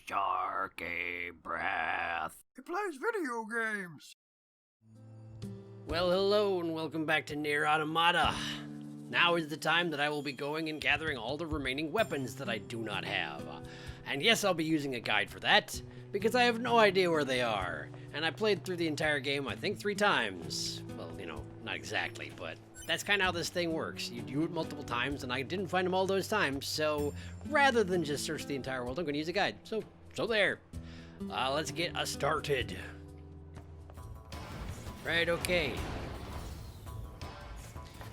SharkyBreath. He plays video games. Well, hello and welcome back to NieR Automata. Now is the time that I will be going and gathering all the remaining weapons that I do not have. And yes, I'll be using a guide for that, because I have no idea where they are. And I played through the entire game, I think, 3 times. Well, you know, not exactly, but that's kind of how this thing works. You do it multiple times, and I didn't find them all those times, so rather than just search the entire world, I'm going to use a guide. So there. Let's get us started. Right, okay.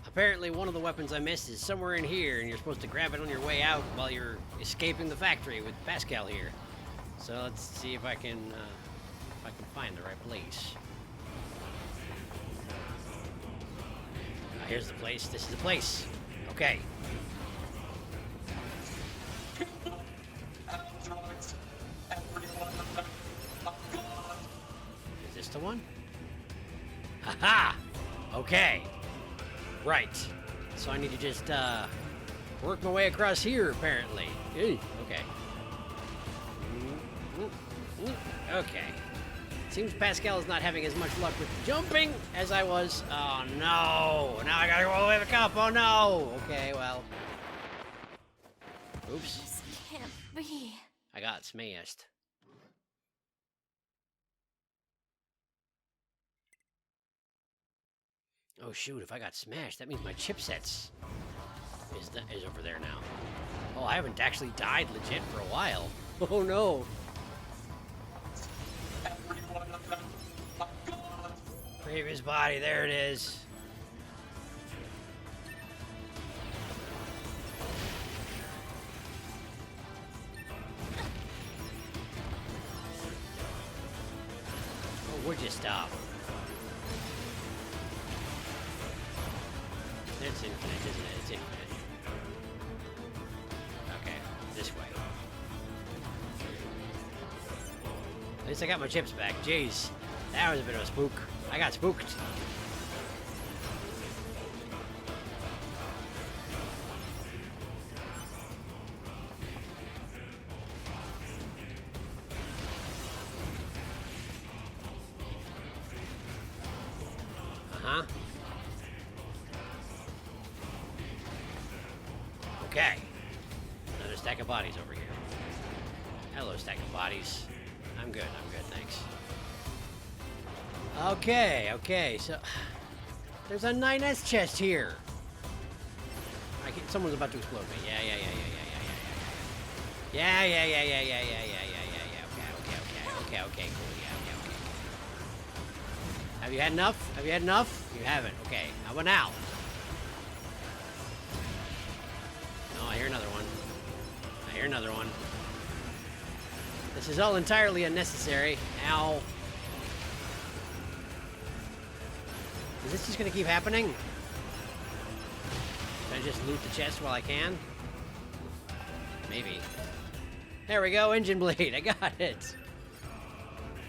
Apparently one of the weapons I missed is somewhere in here, and you're supposed to grab it on your way out while you're escaping the factory with Pascal here. So let's see if I can find the right place. Here's the place. This is the place. Okay. Is this the one? Haha! Okay. Right. So I need to just, work my way across here, apparently. Okay. Okay. Seems Pascal is not having as much luck with jumping as I was. Oh, no. Now I gotta go all the way back up. Oh, no. Okay, well. Oops. This can't be. I got smashed. Oh shoot, if I got smashed, that means my chipsets is over there now. Oh, I haven't actually died legit for a while. Oh no. Previous body, there it is. Oh, would you stop? It's infinite, isn't it? It's infinite. Okay, this way. At least I got my chips back. Jeez, that was a bit of a spook. I got spooked. Uh-huh. Okay. Another stack of bodies over here. Hello, stack of bodies. I'm good, thanks. Okay, so there's a 9S chest here. Someone's about to explode me. Yeah. Okay, cool. Yeah. Have you had enough? You haven't. Okay, how about now? Oh, I hear another one. This is all entirely unnecessary. Ow. Is this just gonna keep happening? Can I just loot the chest while I can? Maybe. There we go, engine blade. I got it.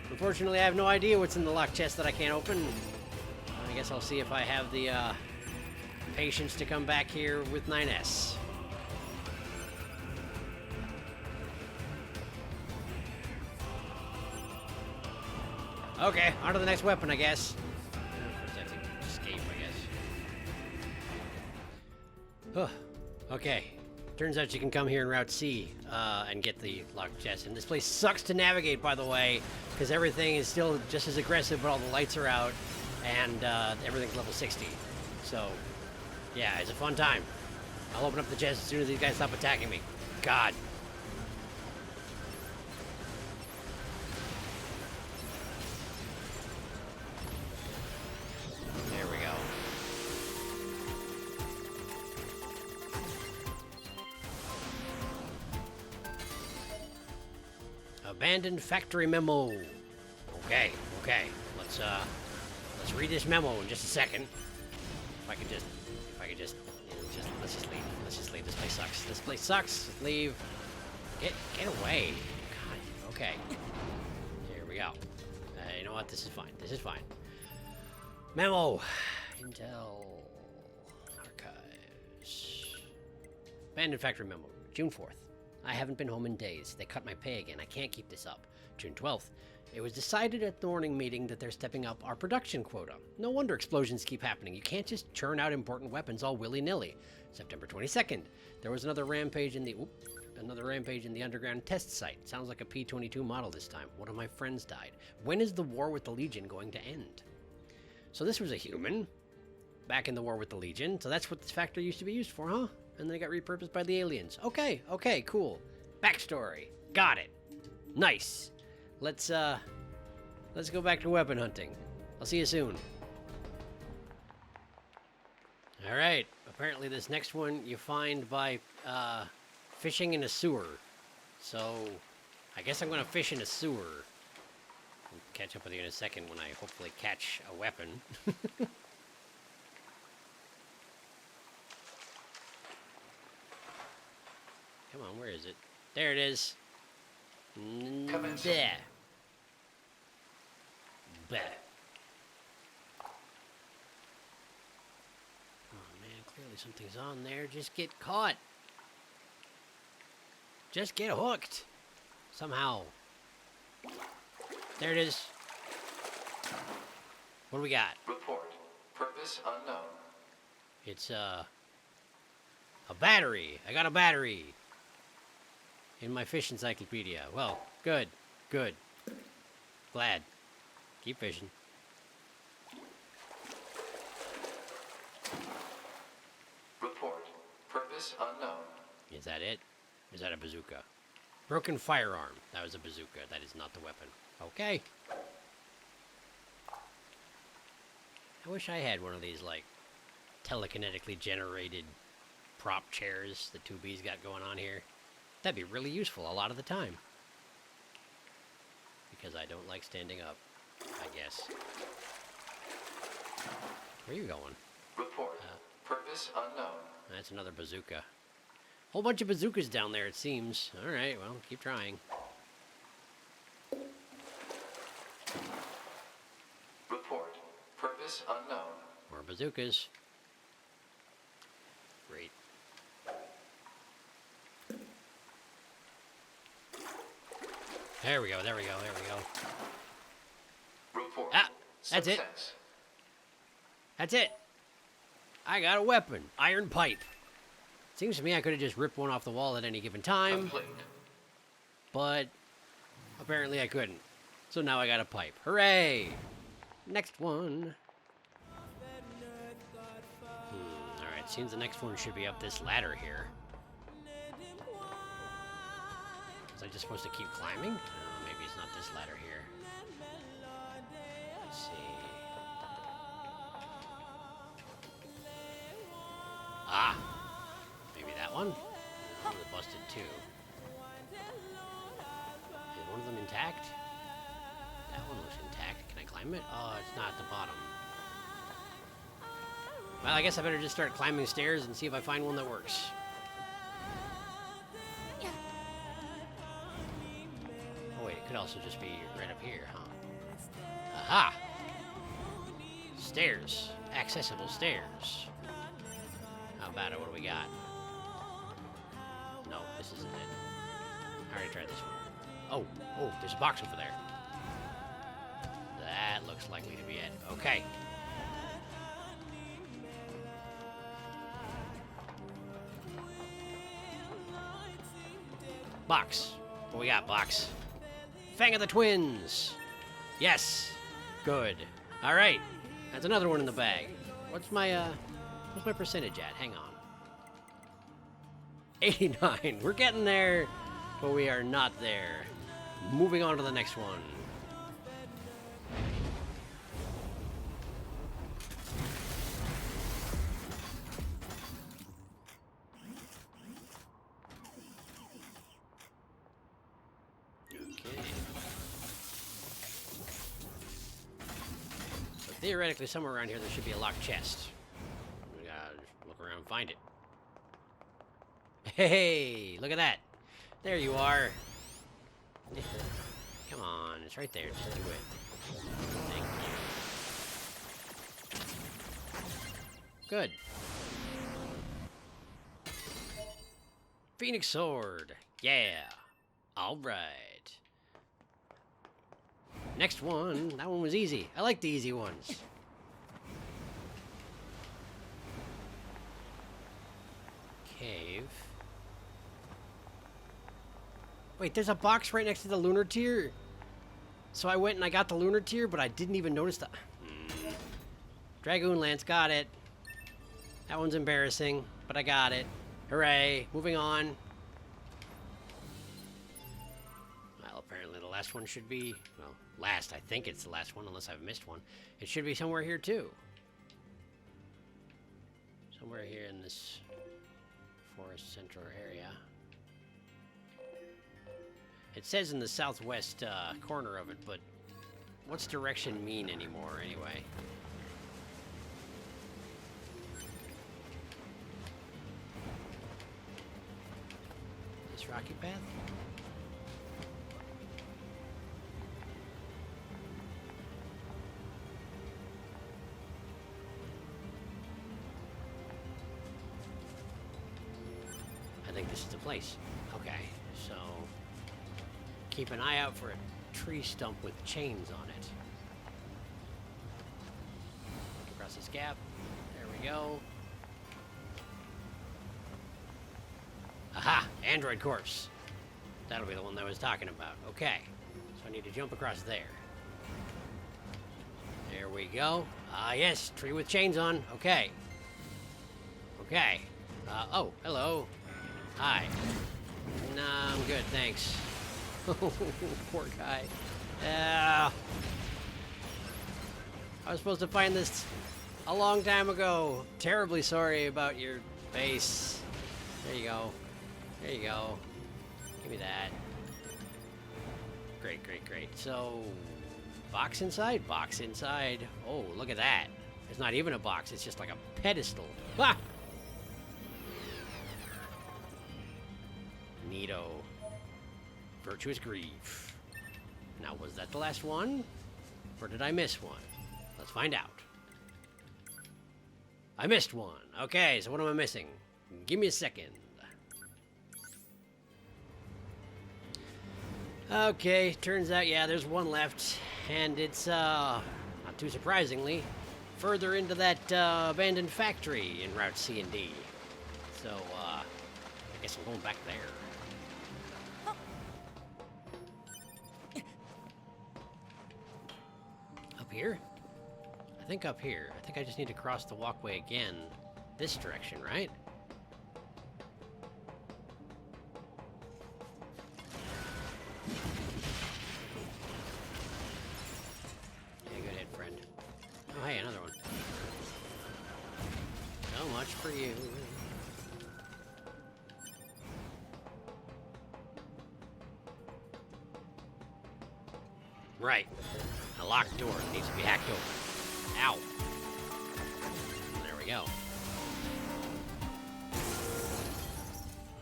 Unfortunately, I have no idea what's in the locked chest that I can't open. I guess I'll see if I have the patience to come back here with 9S. Okay, on to the next weapon, I guess. First I have to escape, I guess. Okay. Turns out you can come here in Route C and get the locked chest. And this place sucks to navigate, by the way, because everything is still just as aggressive, but all the lights are out, and everything's level 60. So, yeah, it's a fun time. I'll open up the chest as soon as these guys stop attacking me. God. There we go. Abandoned factory memo. Okay. Let's read this memo in just a second. If I could just, let's just leave. This place sucks. Just leave. Get away. God. Okay. Here we go. You know what? This is fine. Memo. Intel Archives. Abandoned factory memo. June 4th. I haven't been home in days. They cut my pay again. I can't keep this up. June 12th. It was decided at the morning meeting that they're stepping up our production quota. No wonder explosions keep happening. You can't just churn out important weapons all willy-nilly. September 22nd. There was another rampage in the underground test site. Sounds like a P-22 model this time. One of my friends died. When is the war with the Legion going to end? So this was a human back in the war with the Legion. So that's what this factory used to be used for, huh? And then it got repurposed by the aliens. Okay, cool. Backstory. Got it. Nice. Let's go back to weapon hunting. I'll see you soon. All right. Apparently this next one you find by fishing in a sewer. So I guess I'm going to fish in a sewer. I'll catch up with you in a second when I hopefully catch a weapon. Come on, where is it? There it is. There. Bah. Oh man, clearly something's on there. Just get caught. Just get hooked. Somehow. There it is. What do we got? Report. Purpose unknown. It's a battery. I got a battery. In my fish encyclopedia. Well, good. Glad. Keep fishing. Report. Purpose unknown. Is that it? Is that a bazooka? Broken firearm. That was a bazooka. That is not the weapon. Okay. I wish I had one of these, like, telekinetically generated prop chairs the 2B's got going on here. That'd be really useful a lot of the time. Because I don't like standing up, I guess. Where are you going? Report. Purpose unknown. That's another bazooka. Whole bunch of bazookas down there, it seems. Alright, well, keep trying. Report. Purpose unknown. More bazookas. Great. There we go. Report. Ah, that's it. Success. That's it. I got a weapon. Iron pipe. Seems to me I could have just ripped one off the wall at any given time. Complete. But apparently I couldn't. So now I got a pipe. Hooray! Next one. Alright, seems the next one should be up this ladder here. Was I just supposed to keep climbing? Oh, maybe it's not this ladder here. Let's see. Ah! Maybe that one? That was busted too. Is one of them intact? That one looks intact. Can I climb it? Oh, it's not at the bottom. Well, I guess I better just start climbing stairs and see if I find one that works. Oh wait, it could also just be right up here, huh? Aha! Stairs. Accessible stairs. How about it? What do we got? No, this isn't it. I already tried this one. Oh, there's a box over there. That looks likely to be it. Okay. Box. What we got, box? Fang of the Twins. Yes. Good. All right. That's another one in the bag. What's my percentage at? Hang on. 89. We're getting there, but we are not there. Moving on to the next one. Okay. So theoretically, somewhere around here, there should be a locked chest. We gotta just look around and find it. Hey, look at that. There you are. Come on, it's right there. Just do it. Thank you. Good. Phoenix Sword. Yeah. All right. Next one. That one was easy. I like the easy ones. Cave. Wait, there's a box right next to the lunar tier. So I went and I got the lunar tier, but I didn't even notice that. Dragoon Lance, got it. That one's embarrassing, but I got it. Hooray. Moving on. Well, apparently the last one should be... Well, last. I think it's the last one, unless I've missed one. It should be somewhere here, too. Somewhere here in this forest central area. It says in the southwest corner of it, but what's direction mean anymore, anyway? This rocky path? I think this is the place. Okay, so... keep an eye out for a tree stump with chains on it. Look across this gap. There we go. Aha! Android corpse. That'll be the one that I was talking about. Okay. So I need to jump across there. There we go. Ah, yes. Tree with chains on. Okay. Okay. Oh, hello. Hi. Nah, I'm good, thanks. Poor guy. I was supposed to find this a long time ago. Terribly sorry about your face. There you go. There you go. Give me that. Great, great, great. So, box inside? Box inside. Oh, look at that. It's not even a box. It's just like a pedestal. Ha! Neato. Virtuous Grief. Now, was that the last one? Or did I miss one? Let's find out. I missed one. Okay, so what am I missing? Give me a second. Okay, turns out, yeah, there's one left. And it's, not too surprisingly, further into that abandoned factory in Route C and D. So, I guess I'm going back there. Here? I think up here. I think I just need to cross the walkway again. This direction, right? Yeah, go ahead, friend. Oh, hey, another one. So much for you. Right. A locked door that needs to be hacked open. Ow. There we go.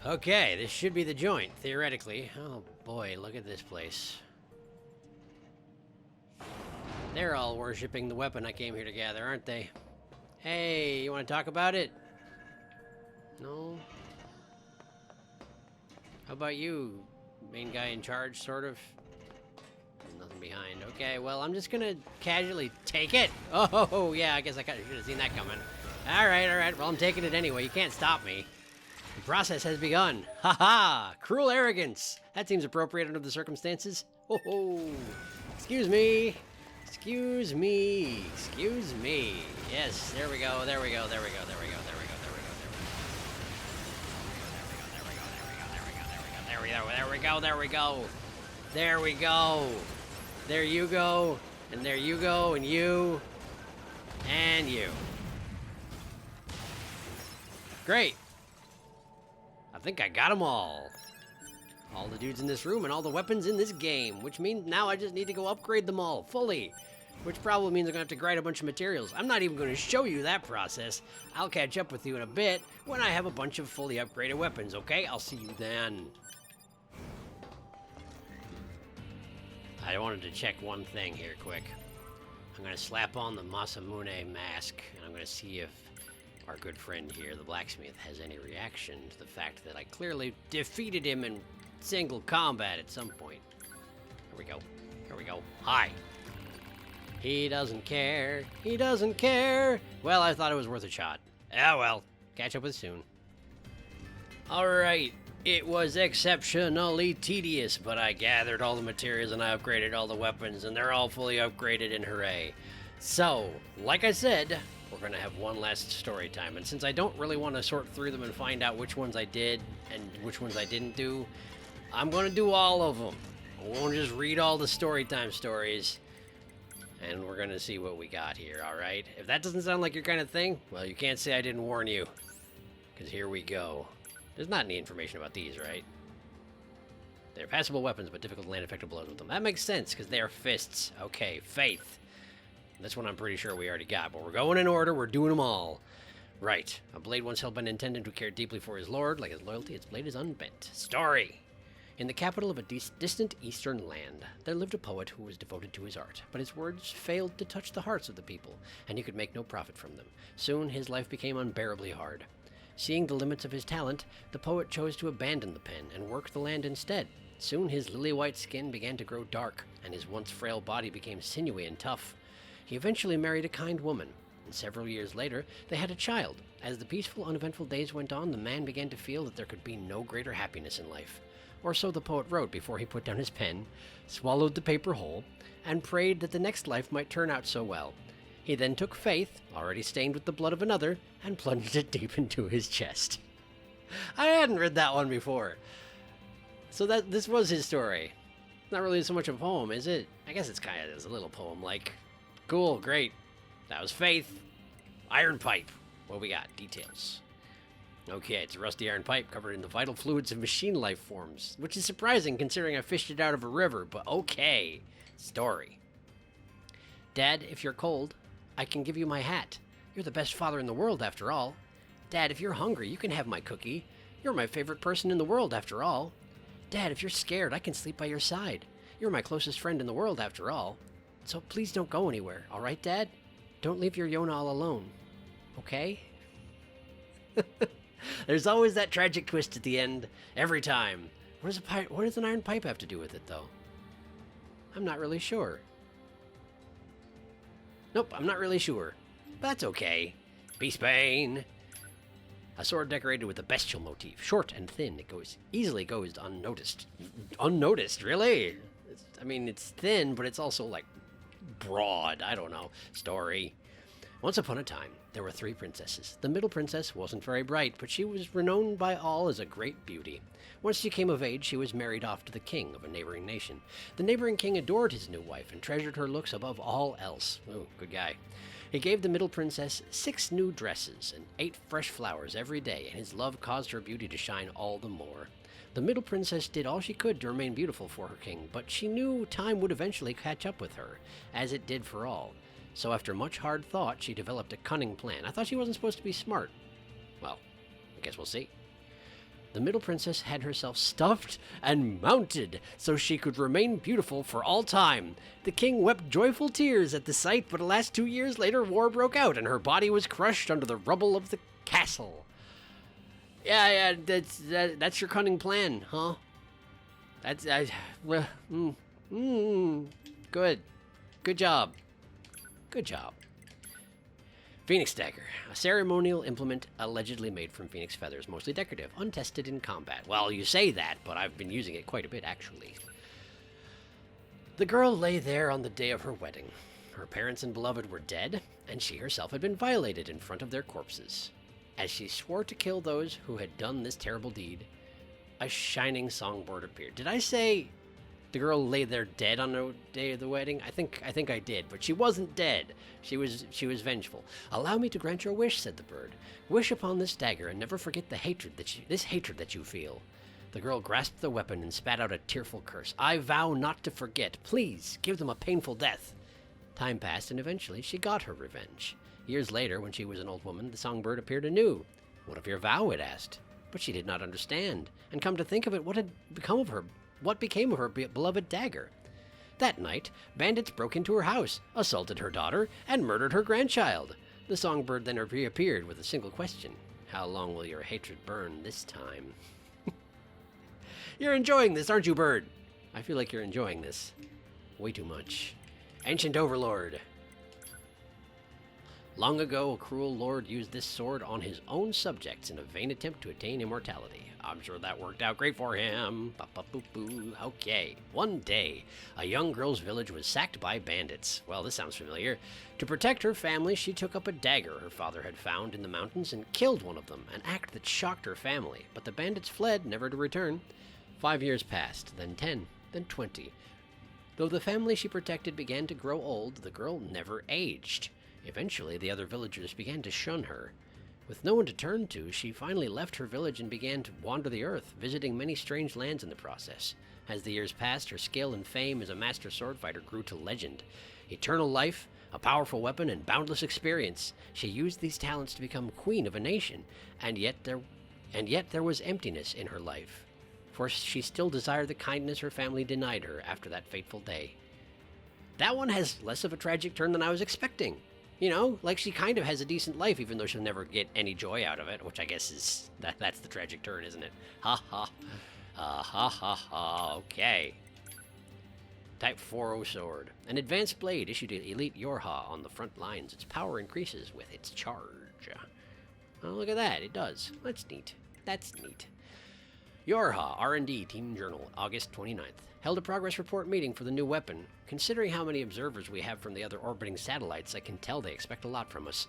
Okay, this should be the joint, theoretically. Oh boy, look at this place. They're all worshipping the weapon I came here to gather, aren't they? Hey, you want to talk about it? No? How about you, main guy in charge, sort of? Nothing behind. Okay, well, I'm just gonna casually take it. Oh, yeah, I guess I should have seen that coming. All right. Well, I'm taking it anyway. You can't stop me. The process has begun. Ha! Cruel arrogance. That seems appropriate under the circumstances. Oh. Excuse me. Excuse me. Excuse me. Yes, there we go. There we go. There we go. There we go. There we go. There we go. There we go. There we go. There we go. There we go. There you go, and there you go, and you, and you. Great. I think I got them all. All the dudes in this room and all the weapons in this game, which means now I just need to go upgrade them all fully, which probably means I'm going to have to grind a bunch of materials. I'm not even going to show you that process. I'll catch up with you in a bit when I have a bunch of fully upgraded weapons, okay? I'll see you then. I wanted to check one thing here quick. I'm going to slap on the Masamune mask, and I'm going to see if our good friend here, the blacksmith, has any reaction to the fact that I clearly defeated him and single combat at some point. Here we go. Here we go. Hi. He doesn't care. He doesn't care. Well, I thought it was worth a shot. Ah, well. Catch up with soon. Alright. It was exceptionally tedious, but I gathered all the materials and I upgraded all the weapons, and they're all fully upgraded, and hooray. So, like I said, we're going to have one last story time, and since I don't really want to sort through them and find out which ones I did and which ones I didn't do, I'm going to do all of them. I won't just read all the story time stories, and we're going to see what we got here, alright? If that doesn't sound like your kind of thing, well, you can't say I didn't warn you, because here we go. There's not any information about these, right? They're passable weapons, but difficult to land effective blows with them. That makes sense, because they are fists. Okay, faith. This one I'm pretty sure we already got, but we're going in order. We're doing them all. Right. A blade once held by an intendant who cared deeply for his lord. Like his loyalty, its blade is unbent. Story. In the capital of a distant eastern land, there lived a poet who was devoted to his art, but his words failed to touch the hearts of the people, and he could make no profit from them. Soon his life became unbearably hard. Seeing the limits of his talent, the poet chose to abandon the pen and work the land instead. Soon his lily-white skin began to grow dark, and his once frail body became sinewy and tough. He eventually married a kind woman, and several years later, they had a child. As the peaceful, uneventful days went on, the man began to feel that there could be no greater happiness in life. Or so the poet wrote before he put down his pen, swallowed the paper whole, and prayed that the next life might turn out so well. He then took faith, already stained with the blood of another, and plunged it deep into his chest. I hadn't read that one before. So this was his story. Not really so much a poem, is it? I guess it's kind of a little poem-like. Cool, great. That was faith. Iron pipe. What we got? Details. Okay, it's a rusty iron pipe covered in the vital fluids of machine life forms, which is surprising considering I fished it out of a river, but okay. Story. Dad, if you're cold, I can give you my hat. You're the best father in the world, after all. Dad, if you're hungry, you can have my cookie. You're my favorite person in the world, after all. Dad, if you're scared, I can sleep by your side. You're my closest friend in the world, after all. So please don't go anywhere, all right, Dad? Don't leave your Yona all alone, okay? There's always that tragic twist at the end, every time. What does an iron pipe have to do with it, though? I'm not really sure. Nope, I'm not really sure. But that's okay. Peace Bane. A sword decorated with a bestial motif, short and thin. It easily goes unnoticed. Unnoticed, really? I mean, it's thin, but it's also, like, broad. I don't know. Story. Once upon a time, there were 3 princesses. The middle princess wasn't very bright, but she was renowned by all as a great beauty. Once she came of age, she was married off to the king of a neighboring nation. The neighboring king adored his new wife and treasured her looks above all else. Ooh, good guy. He gave the middle princess 6 new dresses and 8 fresh flowers every day, and his love caused her beauty to shine all the more. The middle princess did all she could to remain beautiful for her king, but she knew time would eventually catch up with her, as it did for all. So after much hard thought, she developed a cunning plan. I thought she wasn't supposed to be smart. Well, I guess we'll see. The middle princess had herself stuffed and mounted so she could remain beautiful for all time. The king wept joyful tears at the sight, but alas, 2 years later, war broke out and her body was crushed under the rubble of the castle. Yeah, that's your cunning plan, huh? Good. Good job. Good job. Phoenix Dagger, a ceremonial implement allegedly made from phoenix feathers, mostly decorative, untested in combat. Well, you say that, but I've been using it quite a bit, actually. The girl lay there on the day of her wedding. Her parents and beloved were dead, and she herself had been violated in front of their corpses. As she swore to kill those who had done this terrible deed, a shining songbird appeared. Did I say the girl lay there dead on the day of the wedding? I think I did, but she wasn't dead. She was vengeful. Allow me to grant your wish, said the bird. Wish upon this dagger and never forget this hatred that you feel. The girl grasped the weapon and spat out a tearful curse. I vow not to forget. Please give them a painful death. Time passed, and eventually she got her revenge. Years later, when she was an old woman, the songbird appeared anew. What of your vow? It asked. But she did not understand. And come to think of it, what became of her beloved dagger? That night, bandits broke into her house, assaulted her daughter, and murdered her grandchild. The songbird then reappeared with a single question. How long will your hatred burn this time? You're enjoying this, aren't you, bird? I feel like you're enjoying this. Way too much. Ancient Overlord. Long ago, a cruel lord used this sword on his own subjects in a vain attempt to attain immortality. I'm sure that worked out great for him. Ba-ba-boo-boo. Okay. One day, a young girl's village was sacked by bandits. Well, this sounds familiar. To protect her family, she took up a dagger her father had found in the mountains and killed one of them, an act that shocked her family. But the bandits fled, never to return. 5 years passed, then 10, then 20. Though the family she protected began to grow old, the girl never aged. Eventually, the other villagers began to shun her. With no one to turn to, she finally left her village and began to wander the earth, visiting many strange lands in the process. As the years passed, her skill and fame as a master sword fighter grew to legend. Eternal life, a powerful weapon, and boundless experience. She used these talents to become queen of a nation, and yet there was emptiness in her life. For she still desired the kindness her family denied her after that fateful day. That one has less of a tragic turn than I was expecting. You know, like she kind of has a decent life, even though she'll never get any joy out of it, which I guess is, that's the tragic turn, isn't it? Ha ha. Ha ha ha. Okay. Type 4 sword. An advanced blade issued to elite Yorha on the front lines. Its power increases with its charge. Oh, look at that. It does. That's neat. That's neat. Yorha R&D Team Journal, August 29th. Held a progress report meeting for the new weapon. Considering how many observers we have from the other orbiting satellites, I can tell they expect a lot from us.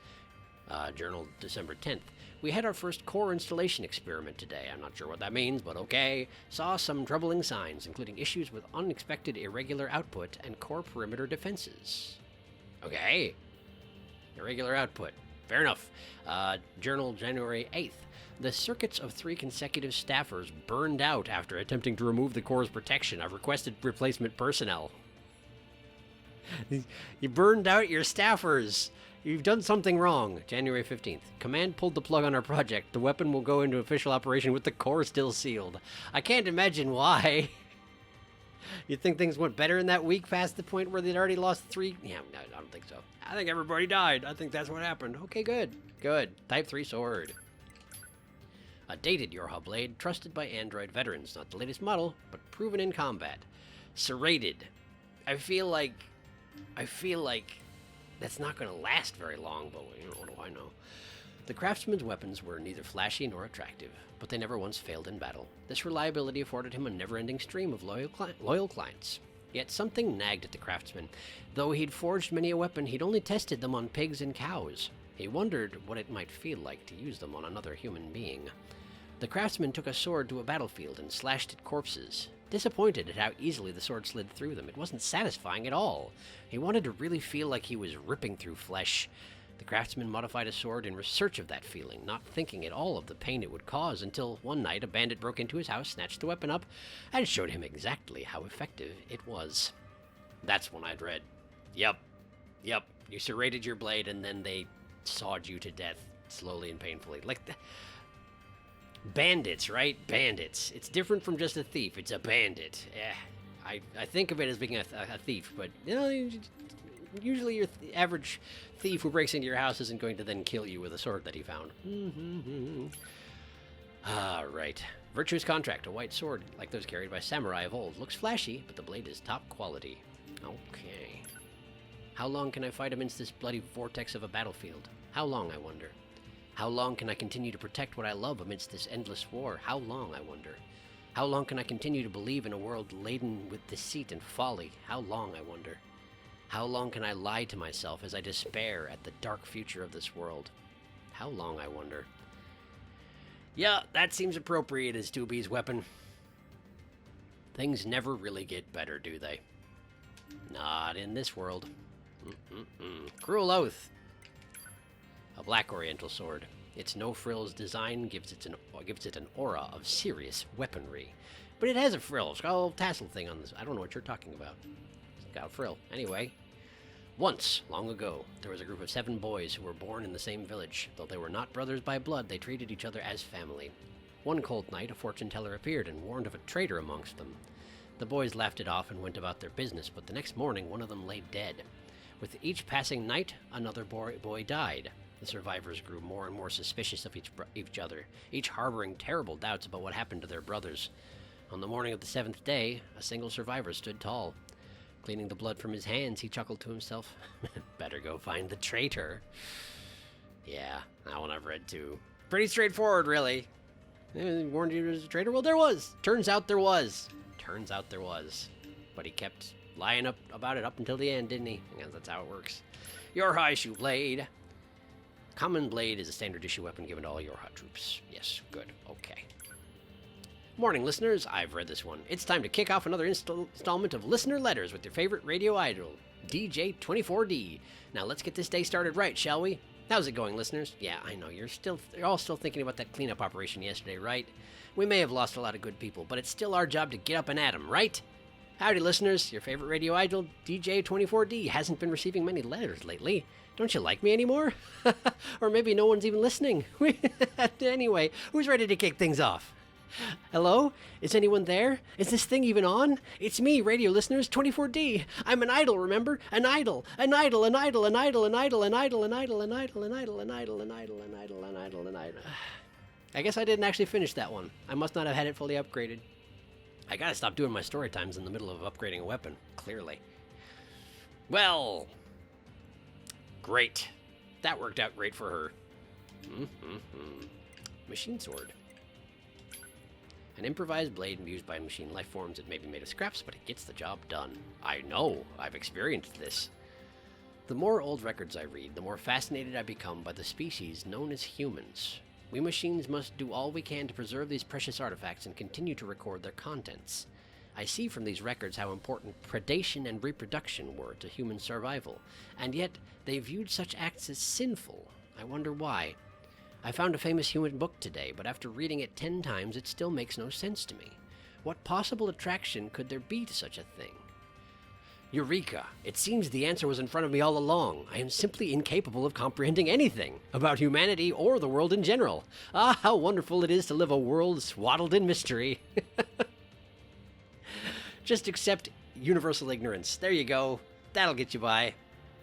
Journal, December 10th. We had our first core installation experiment today. I'm not sure what that means, but okay. Saw some troubling signs, including issues with unexpected irregular output and core perimeter defenses. Okay. Irregular output. Fair enough. Journal, January 8th. The circuits of 3 consecutive staffers burned out after attempting to remove the core's protection. I've requested replacement personnel. You burned out your staffers. You've done something wrong. January 15th. Command pulled the plug on our project. The weapon will go into official operation with the core still sealed. I can't imagine why. You think things went better in that week past the point where they'd already lost 3? Yeah, no, I don't think so. I think everybody died. I think that's what happened. Okay, good. Good. Type 3 sword. A dated Yorha blade, trusted by android veterans. Not the latest model, but proven in combat. Serrated. I feel like that's not going to last very long, but what do I know? The craftsman's weapons were neither flashy nor attractive, but they never once failed in battle. This reliability afforded him a never-ending stream of loyal clients. Yet something nagged at the craftsman. Though he'd forged many a weapon, he'd only tested them on pigs and cows. He wondered what it might feel like to use them on another human being. The craftsman took a sword to a battlefield and slashed at corpses. Disappointed at how easily the sword slid through them, it wasn't satisfying at all. He wanted to really feel like he was ripping through flesh. The craftsman modified a sword in research of that feeling, not thinking at all of the pain it would cause, until one night a bandit broke into his house, snatched the weapon up, and showed him exactly how effective it was. That's when I'd read. Yep. You serrated your blade and then they sawed you to death, slowly and painfully. Like bandits, right? Bandits. It's different from just a thief. It's a bandit. I think of it as being a thief, but you know, usually your average thief who breaks into your house isn't going to then kill you with a sword that he found. Right. Virtuous Contract, a white sword like those carried by samurai of old. Looks flashy, but the blade is top quality. Okay. How long can I fight amidst this bloody vortex of a battlefield? How long, I wonder? How long can I continue to protect what I love amidst this endless war? How long, I wonder? How long can I continue to believe in a world laden with deceit and folly? How long, I wonder? How long can I lie to myself as I despair at the dark future of this world? How long, I wonder? Yeah, that seems appropriate as 2B's weapon. Things never really get better, do they? Not in this world. Cruel Oath. A black oriental sword. Its no-frills design gives it an aura of serious weaponry. But it has a frill. It's got a little tassel thing on this. I don't know what you're talking about. It's got a frill. Anyway. Once, long ago, there was a group of 7 boys who were born in the same village. Though they were not brothers by blood, they treated each other as family. One cold night, a fortune-teller appeared and warned of a traitor amongst them. The boys laughed it off and went about their business, but the next morning one of them lay dead. With each passing night, another boy died. The survivors grew more and more suspicious of each other, each harboring terrible doubts about what happened to their brothers. On the morning of the 7th day, a single survivor stood tall. Cleaning the blood from his hands, he chuckled to himself. Better go find the traitor. Yeah, that one I've read too. Pretty straightforward, really. Warned you there was a traitor? Well, there was. Turns out there was. But he kept lying up about it up until the end, didn't he? Yeah, that's how it works. Yorha issue blade. Common blade is a standard issue weapon given to all Yorha troops. Yes, good. Okay. Morning, listeners. I've read this one. It's time to kick off another installment of listener letters with your favorite radio idol, DJ24D. Now let's get this day started right, shall we? How's it going, listeners? Yeah, I know you're all still thinking about that cleanup operation yesterday, right? We may have lost a lot of good people, but it's still our job to get up and at 'em, right? Howdy, listeners. Your favorite radio idol, DJ24D, hasn't been receiving many letters lately. Don't you like me anymore? Or maybe no one's even listening. Anyway, who's ready to kick things off? Hello? Is anyone there? Is this thing even on? It's me, radio listeners, 24D. I'm an idol, remember? An idol. An idol, an idol, an idol, an idol, an idol, an idol, an idol, an idol, an idol, an idol, an idol, an idol, an idol. I guess I didn't actually finish that one. I must not have had it fully upgraded. I gotta stop doing my story times in the middle of upgrading a weapon, clearly. Well, great. That worked out great for her. Machine sword. An improvised blade used by machine life forms. It may be made of scraps, but it gets the job done. I know. I've experienced this. The more old records I read, the more fascinated I become by the species known as humans. We machines must do all we can to preserve these precious artifacts and continue to record their contents. I see from these records how important predation and reproduction were to human survival, and yet they viewed such acts as sinful. I wonder why. I found a famous human book today, but after reading it 10 times, it still makes no sense to me. What possible attraction could there be to such a thing? Eureka! It seems the answer was in front of me all along. I am simply incapable of comprehending anything about humanity or the world in general. Ah, how wonderful it is to live a world swaddled in mystery. Just accept universal ignorance. There you go. That'll get you by.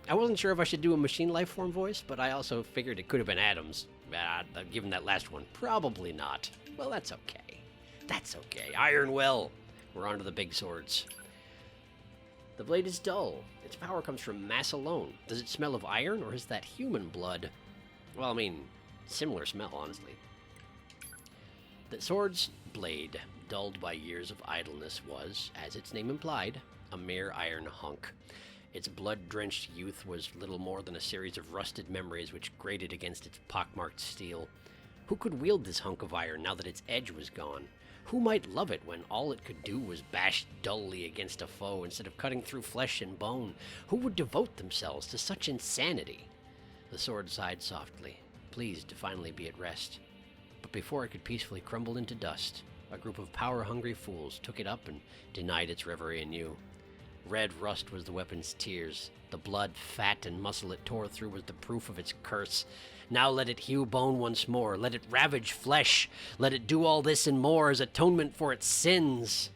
I wasn't sure if I should do a machine life form voice, but I also figured it could have been Adam's. Given that last one, probably not. Well, that's okay. That's okay. Iron will. We're on to the big swords. The blade is dull. Its power comes from mass alone. Does it smell of iron, or is that human blood? Well, I mean, similar smell, honestly. The sword's blade, dulled by years of idleness, was, as its name implied, a mere iron hunk. Its blood-drenched youth was little more than a series of rusted memories which grated against its pockmarked steel. Who could wield this hunk of iron now that its edge was gone? Who might love it when all it could do was bash dully against a foe instead of cutting through flesh and bone? Who would devote themselves to such insanity? The sword sighed softly, pleased to finally be at rest. But before it could peacefully crumble into dust, a group of power-hungry fools took it up and denied its reverie anew. Red rust was the weapon's tears. The blood, fat, and muscle it tore through was the proof of its curse. Now let it hew bone once more. Let it ravage flesh. Let it do all this and more as atonement for its sins.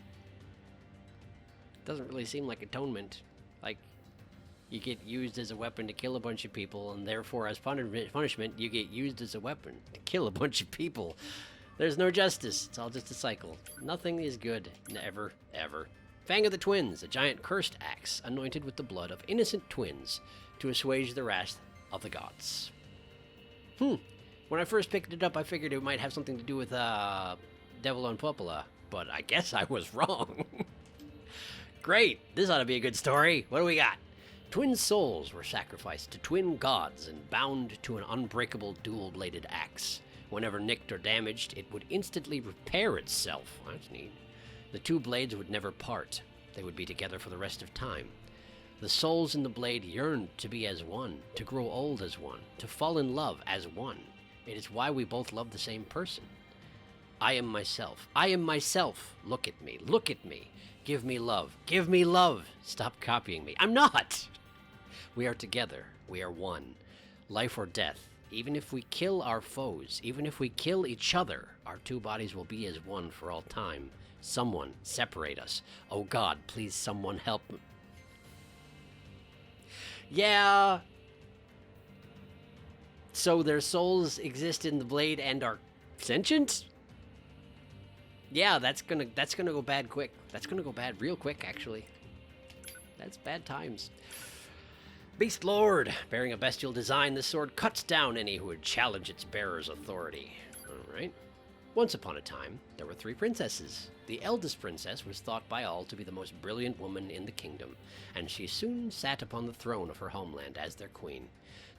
Doesn't really seem like atonement. Like, you get used as a weapon to kill a bunch of people, and therefore as punishment, you get used as a weapon to kill a bunch of people. There's no justice. It's all just a cycle. Nothing is good. Never, ever. Fang of the Twins, a giant cursed axe anointed with the blood of innocent twins to assuage the wrath of the gods. When I first picked it up, I figured it might have something to do with Devil on Popola, but I guess I was wrong. Great, this ought to be a good story. What do we got? Twin souls were sacrificed to twin gods and bound to an unbreakable dual-bladed axe. Whenever nicked or damaged, it would instantly repair itself. That's neat. The two blades would never part. They would be together for the rest of time. The souls in the blade yearned to be as one, to grow old as one, to fall in love as one. It is why we both love the same person. I am myself. I am myself. Look at me. Look at me. Give me love. Give me love. Stop copying me. I'm not. We are together. We are one. Life or death. Even if we kill our foes, even if we kill each other, our two bodies will be as one for all time. Someone separate us. Oh God, please someone help. Yeah. So their souls exist in the blade and are sentient? Yeah, that's gonna go bad quick. That's gonna go bad real quick, actually. That's bad times. Beast Lord. Bearing a bestial design, this sword cuts down any who would challenge its bearer's authority. Alright. Once upon a time, there were 3 princesses. The eldest princess was thought by all to be the most brilliant woman in the kingdom, and she soon sat upon the throne of her homeland as their queen.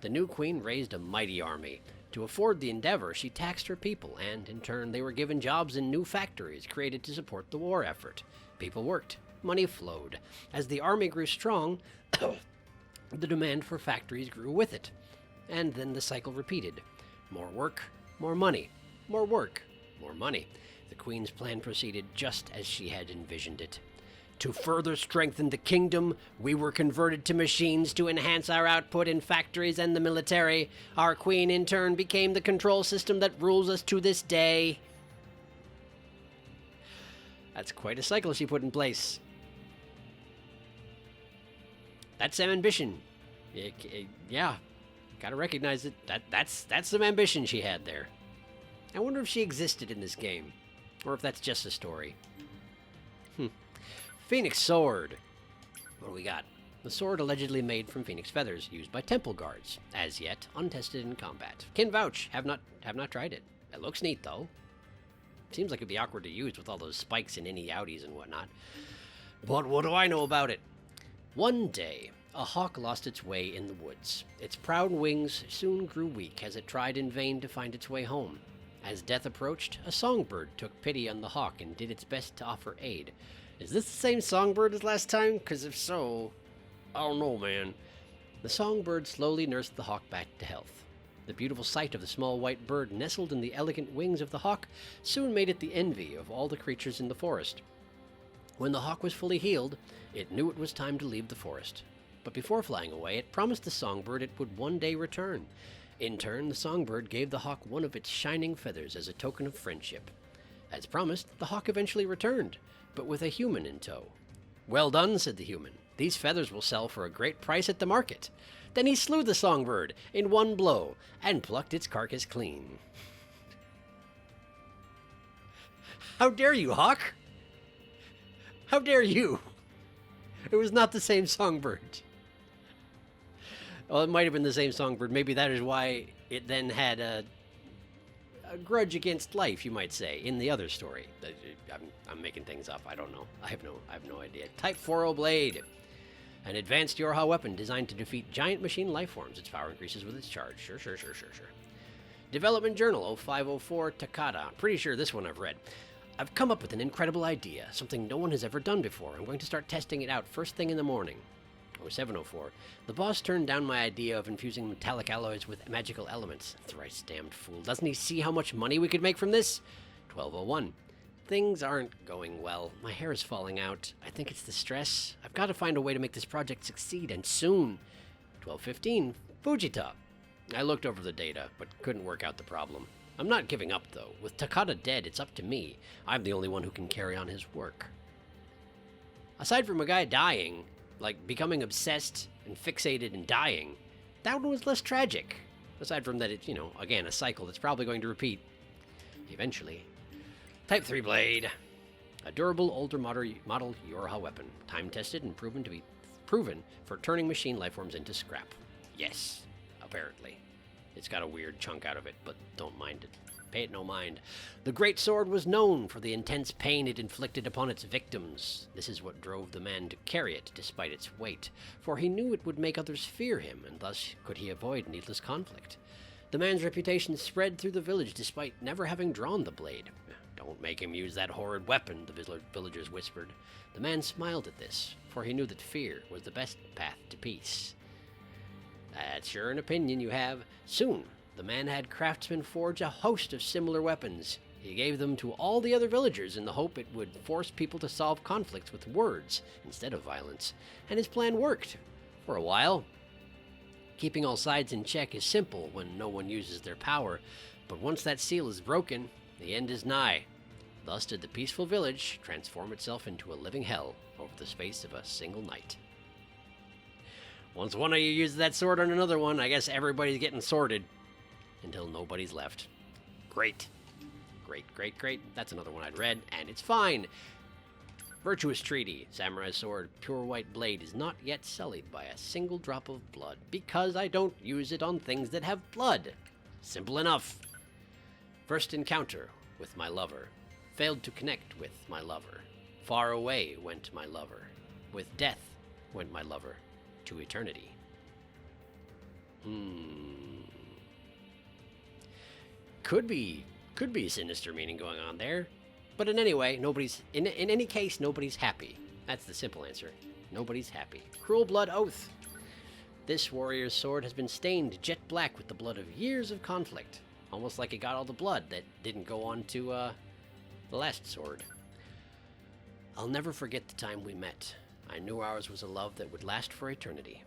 The new queen raised a mighty army. To afford the endeavor, she taxed her people, and in turn they were given jobs in new factories created to support the war effort. People worked. Money flowed. As the army grew strong, the demand for factories grew with it. And then the cycle repeated. More work, more money. More work, more money. The queen's plan proceeded just as she had envisioned it. To further strengthen the kingdom, we were converted to machines to enhance our output in factories and the military. Our queen, in turn, became the control system that rules us to this day. That's quite a cycle she put in place. That's some ambition. Yeah, gotta recognize it. That's some ambition she had there. I wonder if she existed in this game, or if that's just a story. Phoenix Sword. What do we got? The sword allegedly made from phoenix feathers, used by temple guards. As yet, untested in combat. Can vouch. Have not tried it. It looks neat, though. Seems like it'd be awkward to use with all those spikes and innie outies and whatnot. But what do I know about it? One day, a hawk lost its way in the woods. Its proud wings soon grew weak as it tried in vain to find its way home. As death approached, a songbird took pity on the hawk and did its best to offer aid. Is this the same songbird as last time? Because if so, I don't know, man. The songbird slowly nursed the hawk back to health. The beautiful sight of the small white bird nestled in the elegant wings of the hawk soon made it the envy of all the creatures in the forest. When the hawk was fully healed, it knew it was time to leave the forest. But before flying away, it promised the songbird it would one day return. In turn, the songbird gave the hawk one of its shining feathers as a token of friendship. As promised, the hawk eventually returned, but with a human in tow. "Well done," said the human. "These feathers will sell for a great price at the market." Then he slew the songbird in one blow and plucked its carcass clean. How dare you, hawk? How dare you? It was not the same songbird. Well, it might have been the same songbird. Maybe that is why it then had a grudge against life, you might say, in the other story. I'm making things up. I don't know. I have no idea. Type 40 Blade. An advanced Yorha weapon designed to defeat giant machine lifeforms. Its power increases with its charge. Sure. Development Journal 0504 Takata. I'm pretty sure this one I've read. I've come up with an incredible idea, something no one has ever done before. I'm going to start testing it out first thing in the morning. 0704. The boss turned down my idea of infusing metallic alloys with magical elements. Thrice damned fool. Doesn't he see how much money we could make from this? 1201. Things aren't going well. My hair is falling out. I think it's the stress. I've got to find a way to make this project succeed, and soon. 1215. Fujita. I looked over the data, but couldn't work out the problem. I'm not giving up, though. With Takata dead, it's up to me. I'm the only one who can carry on his work. Aside from a guy dying, like becoming obsessed and fixated and dying, that one was less tragic. Aside from that, it's, again, a cycle that's probably going to repeat eventually. Type 3 Blade. A durable, older model Yorha weapon. Time-tested and proven for turning machine lifeforms into scrap. Yes, apparently. It's got a weird chunk out of it, but don't mind it. Pay it no mind. The great sword was known for the intense pain it inflicted upon its victims. This is what drove the man to carry it despite its weight, for he knew it would make others fear him, and thus could he avoid needless conflict. The man's reputation spread through the village despite never having drawn the blade. Don't make him use that horrid weapon, the villagers whispered. The man smiled at this, for he knew that fear was the best path to peace. That's sure an opinion you have. Soon, the man had craftsmen forge a host of similar weapons. He gave them to all the other villagers in the hope it would force people to solve conflicts with words instead of violence. And his plan worked. For a while. Keeping all sides in check is simple when no one uses their power, but once that seal is broken, the end is nigh. Thus did the peaceful village transform itself into a living hell over the space of a single night. Once one of you uses that sword on another one, I guess everybody's getting sorted. Until nobody's left. Great. Great, great, great. That's another one I'd read, and it's fine. Virtuous Treaty. Samurai sword, pure white blade is not yet sullied by a single drop of blood, because I don't use it on things that have blood. Simple enough. First encounter with my lover. Failed to connect with my lover. Far away went my lover. With death went my lover to eternity. Could be sinister meaning going on there. But in any way, in any case, nobody's happy. That's the simple answer. Nobody's happy. Cruel Blood Oath. This warrior's sword has been stained jet black with the blood of years of conflict. Almost like it got all the blood that didn't go on to, the last sword. I'll never forget the time we met. I knew ours was a love that would last for eternity.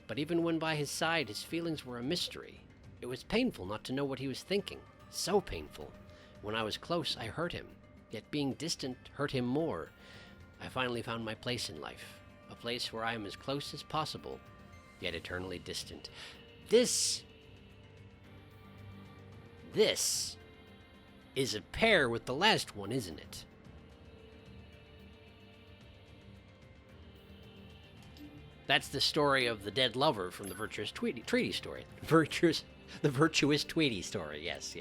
But even when by his side, his feelings were a mystery. It was painful not to know what he was thinking. So painful. When I was close, I hurt him. Yet being distant hurt him more. I finally found my place in life. A place where I am as close as possible, yet eternally distant. This is a pair with the last one, isn't it? That's the story of the dead lover from the Virtuous Treaty story. The Virtuous Tweety story. Yes.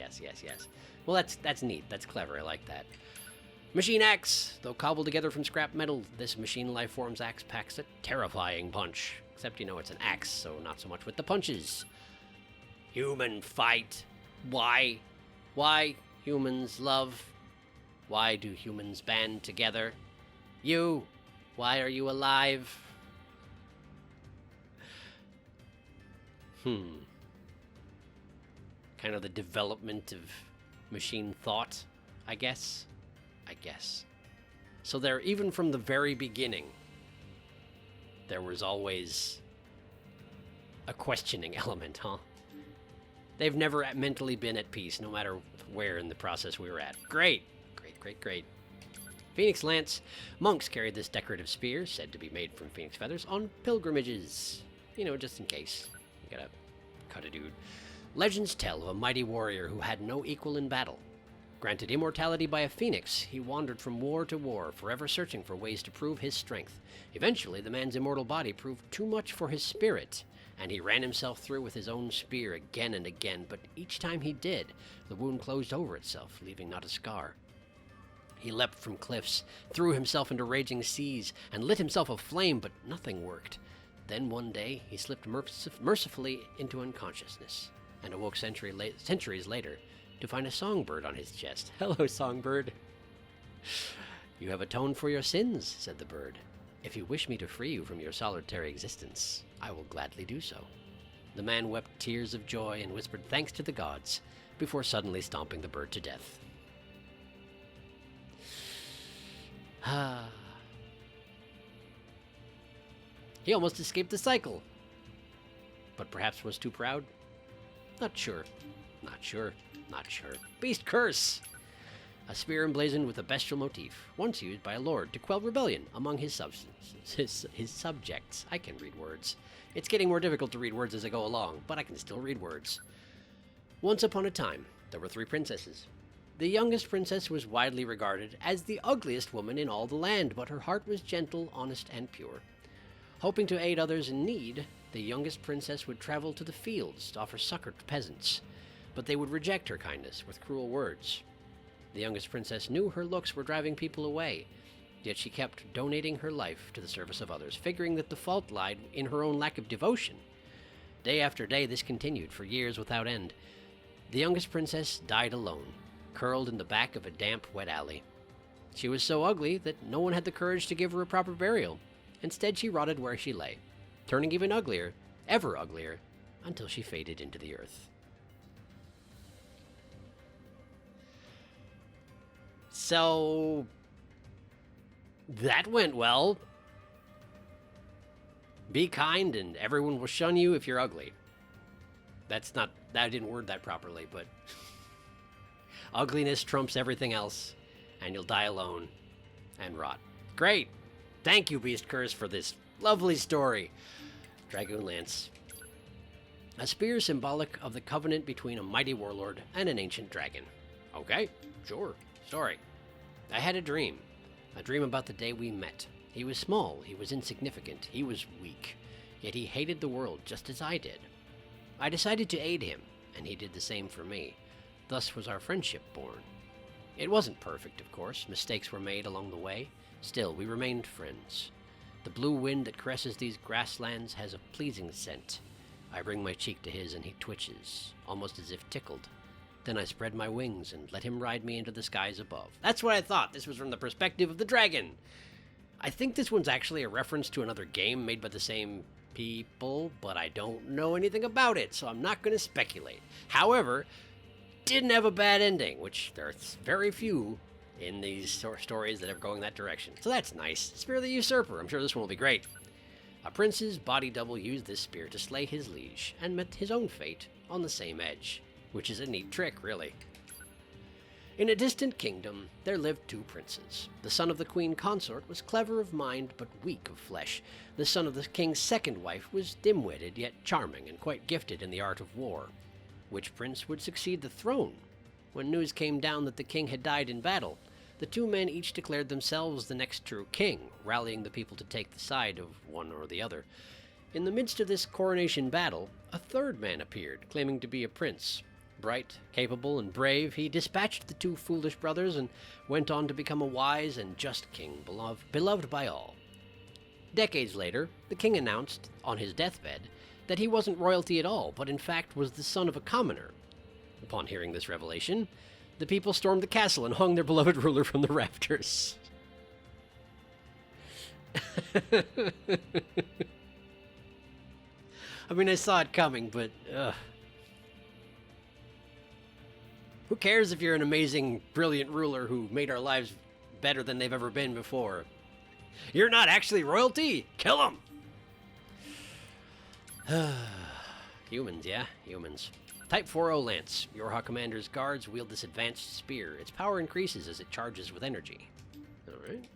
Well, that's neat. That's clever. I like that. Machine Axe. Though cobbled together from scrap metal, this machine life form's axe packs a terrifying punch. Except, it's an axe, so not so much with the punches. Human fight. Why? Why humans love? Why do humans band together? You. Why are you alive? Kind of the development of machine thought, I guess. So there, even from the very beginning, there was always a questioning element, huh? They've never mentally been at peace, no matter where in the process we were at. Great. Phoenix Lance. Monks carried this decorative spear, said to be made from phoenix feathers, on pilgrimages. Just in case. You gotta cut a dude. Legends tell of a mighty warrior who had no equal in battle. Granted immortality by a phoenix, he wandered from war to war, forever searching for ways to prove his strength. Eventually, the man's immortal body proved too much for his spirit, and he ran himself through with his own spear again and again, but each time he did, the wound closed over itself, leaving not a scar. He leapt from cliffs, threw himself into raging seas, and lit himself aflame, but nothing worked. Then one day, he slipped mercifully into unconsciousness, and awoke centuries later to find a songbird on his chest. Hello, songbird. You have atoned for your sins, said the bird. If you wish me to free you from your solitary existence, I will gladly do so. The man wept tears of joy and whispered thanks to the gods before suddenly stomping the bird to death. He almost escaped the cycle, but perhaps was too proud? Not sure. Beast Curse! A spear emblazoned with a bestial motif, once used by a lord to quell rebellion among his subjects. I can read words. It's getting more difficult to read words as I go along, but I can still read words. Once upon a time, there were 3 princesses. The youngest princess was widely regarded as the ugliest woman in all the land, but her heart was gentle, honest, and pure. Hoping to aid others in need, the youngest princess would travel to the fields to offer succor to peasants, but they would reject her kindness with cruel words. The youngest princess knew her looks were driving people away, yet she kept donating her life to the service of others, figuring that the fault lied in her own lack of devotion. Day after day, this continued for years without end. The youngest princess died alone, curled in the back of a damp, wet alley. She was so ugly that no one had the courage to give her a proper burial. Instead, she rotted where she lay, turning even uglier, ever uglier, until she faded into the earth. So, that went well. Be kind and everyone will shun you if you're ugly. I didn't word that properly, but ugliness trumps everything else, and you'll die alone and rot. Great! Thank you, Beast Curse, for this lovely story. Dragoon Lance. A spear symbolic of the covenant between a mighty warlord and an ancient dragon. Okay, sure. Story. I had a dream about the day we met. He was small, he was insignificant, he was weak, yet he hated the world just as I did. I decided to aid him, and he did the same for me. Thus was our friendship born. It wasn't perfect, of course. Mistakes were made along the way. Still, we remained friends. The blue wind that caresses these grasslands has a pleasing scent. I bring my cheek to his, and he twitches, almost as if tickled. Then I spread my wings and let him ride me into the skies above. That's what I thought. This was from the perspective of the dragon. I think this one's actually a reference to another game made by the same people, but I don't know anything about it, so I'm not going to speculate. However, didn't have a bad ending, which there's very few in these stories that are going that direction. So that's nice. Spear of the Usurper. I'm sure this one will be great. A prince's body double used this spear to slay his liege, and met his own fate on the same edge, which is a neat trick, really. In a distant kingdom, there lived two princes. The son of the queen consort was clever of mind, but weak of flesh. The son of the king's second wife was dim-witted, yet charming, and quite gifted in the art of war. Which prince would succeed the throne? When news came down that the king had died in battle, the two men each declared themselves the next true king, rallying the people to take the side of one or the other. In the midst of this coronation battle, a third man appeared, claiming to be a prince. Bright, capable, and brave, he dispatched the two foolish brothers and went on to become a wise and just king, beloved by all. Decades later, the king announced, on his deathbed, that he wasn't royalty at all, but in fact was the son of a commoner. Upon hearing this revelation, the people stormed the castle and hung their beloved ruler from the rafters. I mean, I saw it coming, but who cares if you're an amazing, brilliant ruler who made our lives better than they've ever been before? You're not actually royalty! Kill him! Humans, yeah, humans. Type 40 Lance. Yorha Commander's guards wield this advanced spear. Its power increases as it charges with energy. Alright.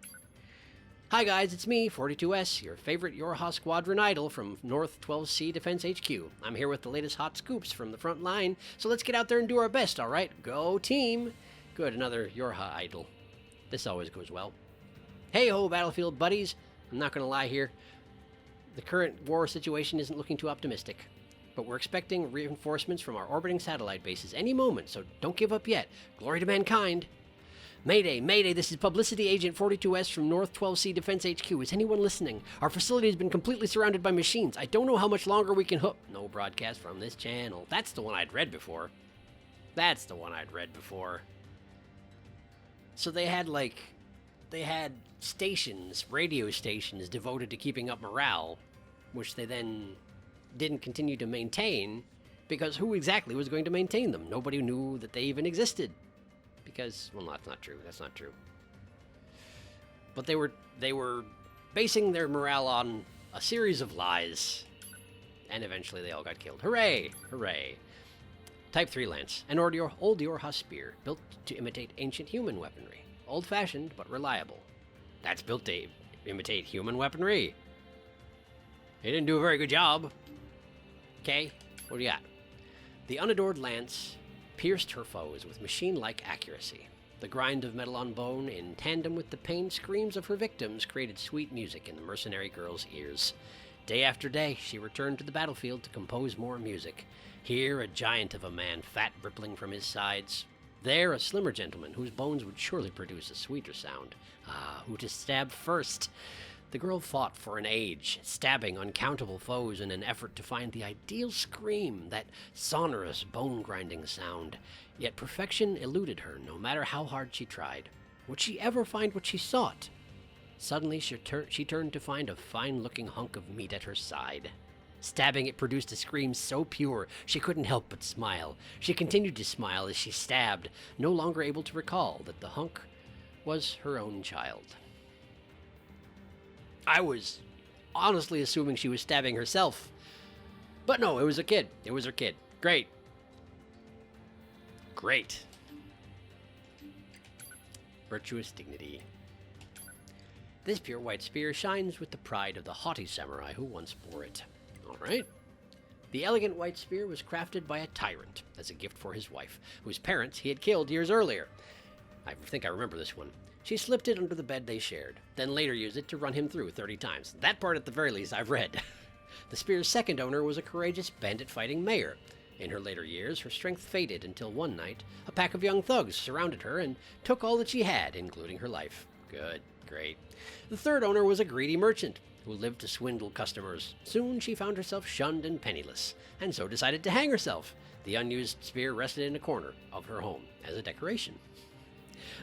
Hi guys, it's me, 42S, your favorite Yorha Squadron idol from North 12C Defense HQ. I'm here with the latest hot scoops from the front line, so let's get out there and do our best, alright? Go team! Good, another Yorha idol. This always goes well. Hey ho, Battlefield buddies! I'm not gonna lie here. The current war situation isn't looking too optimistic, but we're expecting reinforcements from our orbiting satellite bases any moment, so don't give up yet. Glory to mankind! Mayday, Mayday, this is Publicity Agent 42S from North 12C Defense HQ. Is anyone listening? Our facility has been completely surrounded by machines. I don't know how much longer we can No broadcast from this channel. That's the one I'd read before. That's the one I'd read before. So they had stations, radio stations, devoted to keeping up morale, which they then didn't continue to maintain, because who exactly was going to maintain them? Nobody knew that they even existed. Because, well, that's not true. That's not true. But they were basing their morale on a series of lies, and eventually they all got killed. Hooray! Hooray! Type 3 Lance, an old Yorha spear, built to imitate ancient human weaponry. Old-fashioned, but reliable. That's built to imitate human weaponry. They didn't do a very good job. Okay, what do you got? The unadored lance pierced her foes with machine-like accuracy. The grind of metal on bone, in tandem with the pain screams of her victims, created sweet music in the mercenary girl's ears. Day after day, she returned to the battlefield to compose more music. Here, a giant of a man, fat rippling from his sides. There, a slimmer gentleman whose bones would surely produce a sweeter sound. Ah, who to stab first? The girl fought for an age, stabbing uncountable foes in an effort to find the ideal scream, that sonorous, bone-grinding sound. Yet perfection eluded her, no matter how hard she tried. Would she ever find what she sought? Suddenly, she turned to find a fine-looking hunk of meat at her side. Stabbing it produced a scream so pure, she couldn't help but smile. She continued to smile as she stabbed, no longer able to recall that the hunk was her own child. I was honestly assuming she was stabbing herself. But no, it was a kid. It was her kid. Great. Great. Virtuous dignity. This pure white spear shines with the pride of the haughty samurai who once bore it. Alright. The elegant white spear was crafted by a tyrant as a gift for his wife, whose parents he had killed years earlier. I think I remember this one. She slipped it under the bed they shared, then later used it to run him through 30 times. That part, at the very least, I've read. The spear's second owner was a courageous bandit-fighting mayor. In her later years, her strength faded until one night, a pack of young thugs surrounded her and took all that she had, including her life. Good, great. The third owner was a greedy merchant who lived to swindle customers. Soon she found herself shunned and penniless, and so decided to hang herself. The unused spear rested in a corner of her home as a decoration.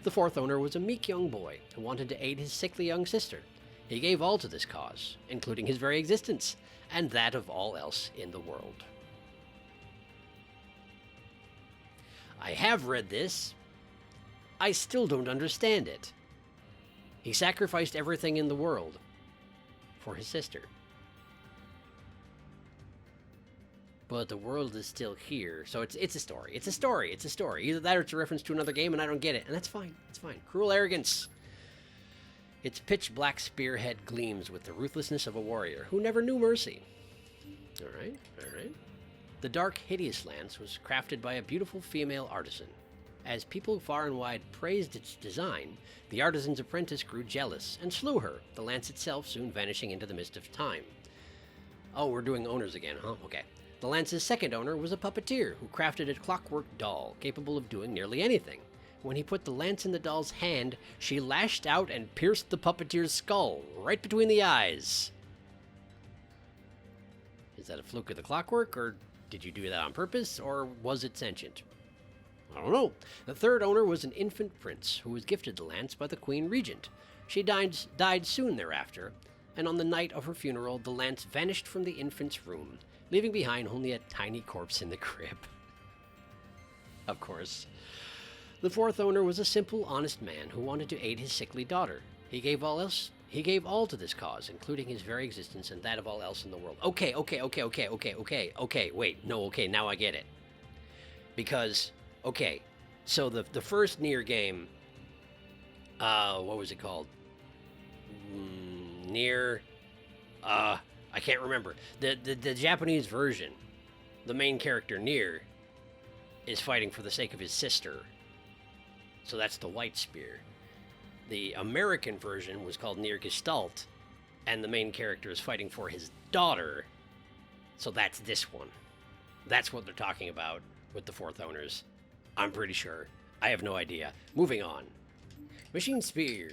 The fourth owner was a meek young boy who wanted to aid his sickly young sister. He gave all to this cause, including his very existence, and that of all else in the world. I have read this. I still don't understand it. He sacrificed everything in the world for his sister. But the world is still here, so it's a story. It's a story. It's a story. Either that or it's a reference to another game and I don't get it, and that's fine. It's fine. Cruel arrogance. Its pitch-black spearhead gleams with the ruthlessness of a warrior who never knew mercy. All right. The dark, hideous lance was crafted by a beautiful female artisan. As people far and wide praised its design, the artisan's apprentice grew jealous and slew her, the lance itself soon vanishing into the mist of time. Oh, we're doing owners again, huh? Okay. The lance's second owner was a puppeteer who crafted a clockwork doll capable of doing nearly anything. When he put the lance in the doll's hand, she lashed out and pierced the puppeteer's skull right between the eyes. Is that a fluke of the clockwork, or did you do that on purpose, or was it sentient? I don't know. The third owner was an infant prince who was gifted the lance by the Queen Regent. She died soon thereafter, and on the night of her funeral, the lance vanished from the infant's room, leaving behind only a tiny corpse in the crib. Of course. The fourth owner was a simple, honest man who wanted to aid his sickly daughter. He gave all to this cause, including his very existence and that of all else in the world. Okay, wait, no, okay, now I get it. Because, okay, so the first NieR game, what was it called? NieR, I can't remember. The Japanese version, the main character, NieR, is fighting for the sake of his sister. So that's the white spear. The American version was called NieR Gestalt, and the main character is fighting for his daughter. So that's this one. That's what they're talking about with the fourth owners. I'm pretty sure. I have no idea. Moving on. Machine Spear.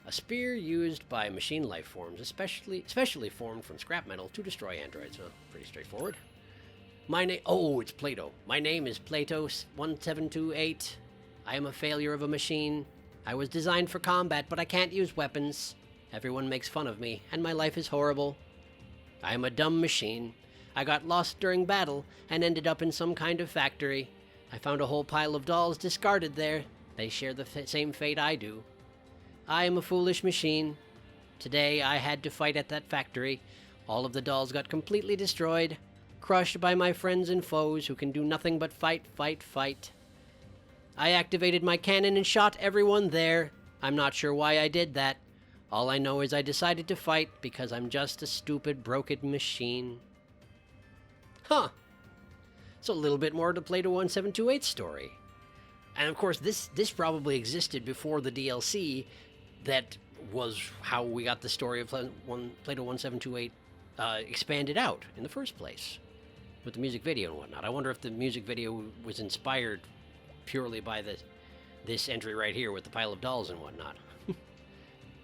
A spear used by machine life forms, especially formed from scrap metal to destroy androids. Well, pretty straightforward. It's Plato. My name is Plato1728. I am a failure of a machine. I was designed for combat, but I can't use weapons. Everyone makes fun of me, and my life is horrible. I am a dumb machine. I got lost during battle and ended up in some kind of factory. I found a whole pile of dolls discarded there. They share the same fate I do. I am a foolish machine. Today I had to fight at that factory. All of the dolls got completely destroyed, crushed by my friends and foes who can do nothing but fight. I activated my cannon and shot everyone there. I'm not sure why I did that. All I know is I decided to fight because I'm just a stupid, broken machine. Huh. So a little bit more to Plato 1728's story. And of course, this probably existed before the DLC. That was how we got the story of Plato 1728 expanded out in the first place, with the music video and whatnot. I wonder if the music video was inspired purely by this entry right here with the pile of dolls and whatnot.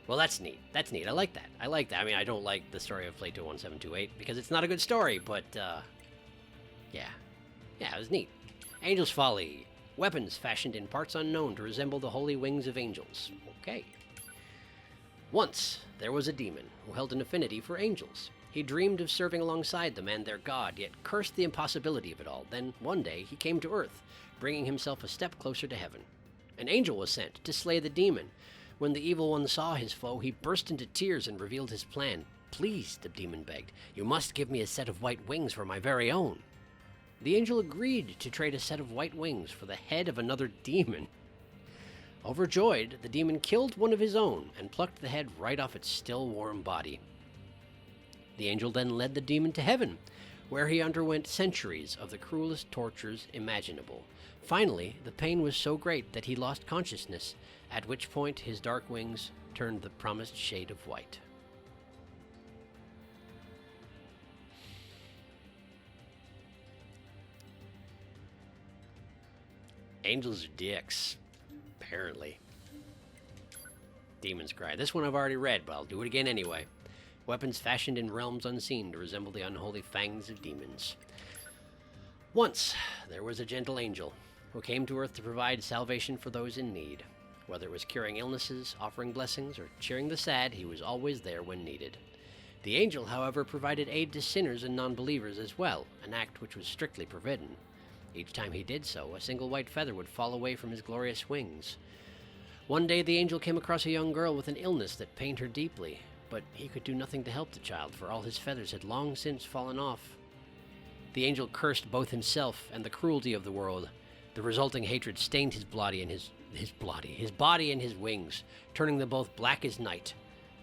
Well, that's neat. That's neat. I like that. I mean, I don't like the story of Plato 1728 because it's not a good story, but yeah, it was neat. Angel's Folly. Weapons fashioned in parts unknown to resemble the holy wings of angels. Okay. Once, there was a demon who held an affinity for angels. He dreamed of serving alongside them and their god, yet cursed the impossibility of it all. Then, one day, he came to Earth, bringing himself a step closer to heaven. An angel was sent to slay the demon. When the evil one saw his foe, he burst into tears and revealed his plan. Please, the demon begged, you must give me a set of white wings for my very own. The angel agreed to trade a set of white wings for the head of another demon. Overjoyed, the demon killed one of his own and plucked the head right off its still warm body. The angel then led the demon to heaven, where he underwent centuries of the cruelest tortures imaginable. Finally, the pain was so great that he lost consciousness, at which point his dark wings turned the promised shade of white. Angels are dicks, apparently. Demon's Cry. This one I've already read, but I'll do it again anyway. Weapons fashioned in realms unseen to resemble the unholy fangs of demons. Once, there was a gentle angel who came to earth to provide salvation for those in need. Whether it was curing illnesses, offering blessings, or cheering the sad, he was always there when needed. The angel, however, provided aid to sinners and non-believers as well, an act which was strictly forbidden. Each time he did so, a single white feather would fall away from his glorious wings. One day the angel came across a young girl with an illness that pained her deeply, but he could do nothing to help the child, for all his feathers had long since fallen off. The angel cursed both himself and the cruelty of the world. The resulting hatred stained his body and his wings, turning them both black as night.